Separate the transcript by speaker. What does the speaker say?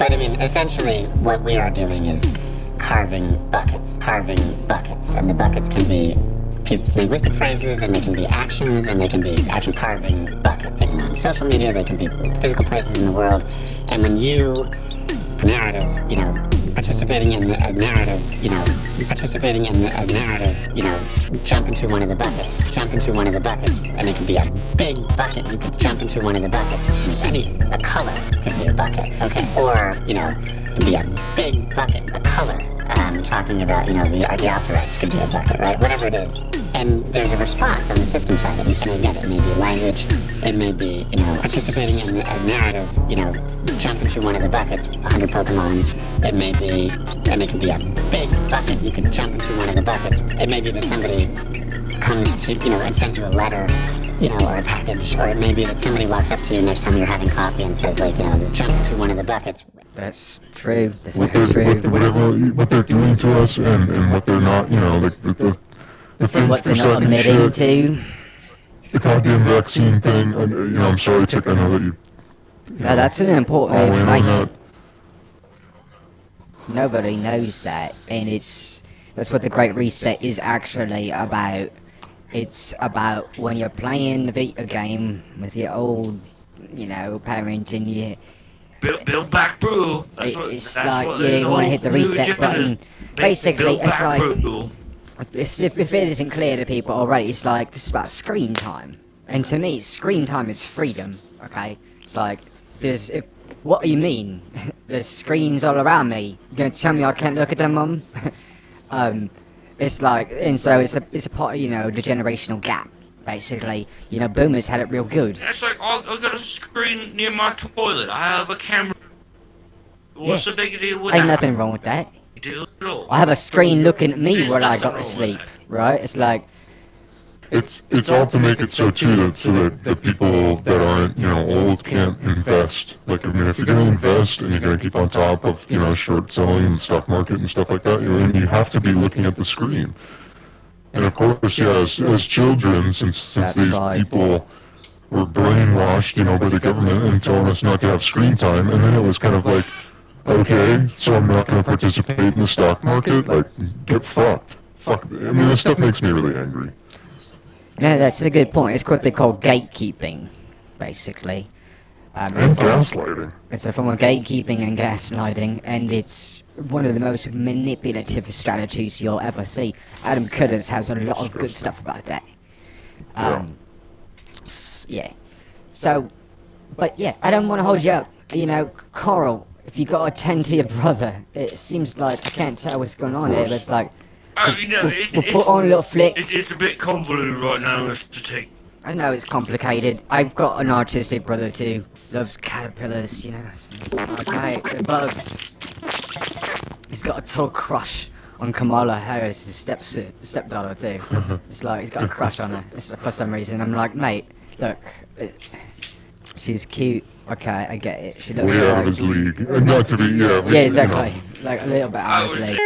Speaker 1: But I mean, essentially, what we are doing is carving buckets, and the buckets can be linguistic phrases, and they can be actions, and they can be action carving buckets. Taken on social media, they can be physical places in the world, and when you narrative, participating in a narrative, jump into one of the buckets, and it can be a big bucket. You could jump into one of the buckets. A color could be a bucket, okay? Or, it could be a big bucket, a color. Talking about, the Operates could be a bucket, right? Whatever it is. And there's a response on the system side. And again, it may be language, it may be, participating in a narrative, jump into one of the buckets, 100 Pokemon. It may be, and it could be a big bucket. You could jump into one of the buckets. It may be that somebody comes to, and sends you a letter, or a package, or it may be that somebody walks up to you next time you're having coffee and says, jump into one of the buckets.
Speaker 2: That's true. That's
Speaker 3: what
Speaker 2: true.
Speaker 3: What they're doing to us, and what they're not, the
Speaker 2: what they're not admitting to.
Speaker 3: The goddamn vaccine thing, I'm sorry, Tick, I know that you
Speaker 2: no, that's an important information. Nobody knows that, and that's what the Great Reset is actually about. It's about when you're playing the video game with your old, parent, and you
Speaker 4: build back brew.
Speaker 2: It's like you want to hit the reset button. Basically, it's like if it isn't clear to people already, it's like this is about screen time. And to me, screen time is freedom. Okay, it's like what do you mean? There's screens all around me. You gonna tell me I can't look at them, Mum? It's like, and so it's a part of, the generational gap. Basically, boomers had it real good.
Speaker 4: It's like, I've got a screen near my toilet. I have a camera. What's the big deal with that?
Speaker 2: Ain't nothing wrong with that. I have a screen looking at me while I got to sleep, right? It's like...
Speaker 3: It's all to make it so that the people that aren't, old can't invest. Like, if you're going to invest and you're going to keep on top of, short selling and stock market and stuff like that, you have to be looking at the screen. And of course, as children, since these people were brainwashed, by the government and telling us not to have screen time, and then it was kind of like, okay, so I'm not going to participate in the stock market? Like, get fucked. Fuck. This stuff makes me really angry.
Speaker 2: No, that's a good point. It's what they call gatekeeping, basically.
Speaker 3: And gaslighting.
Speaker 2: It's a form of gatekeeping and gaslighting, and it's one of the most manipulative strategies you'll ever see. Adam Cutters has a lot of good stuff about that. Yeah. So, but yeah, I don't want to hold you up. Coral, if you got to attend to your brother, it seems like, I can't tell what's going on here, but it's like, we'll put on a little flick.
Speaker 4: It's a bit convoluted right now, Mr. Tick.
Speaker 2: I know it's complicated. I've got an artistic brother too. Loves caterpillars, Okay, bugs. He's got a total crush on Kamala Harris, his stepdaughter too. It's like he's got a crush on her for some reason. I'm like, mate, look, she's cute. Okay, I get it. She looks
Speaker 3: way out of his league. Not to be,
Speaker 2: yeah, exactly. Like a little bit out of his league.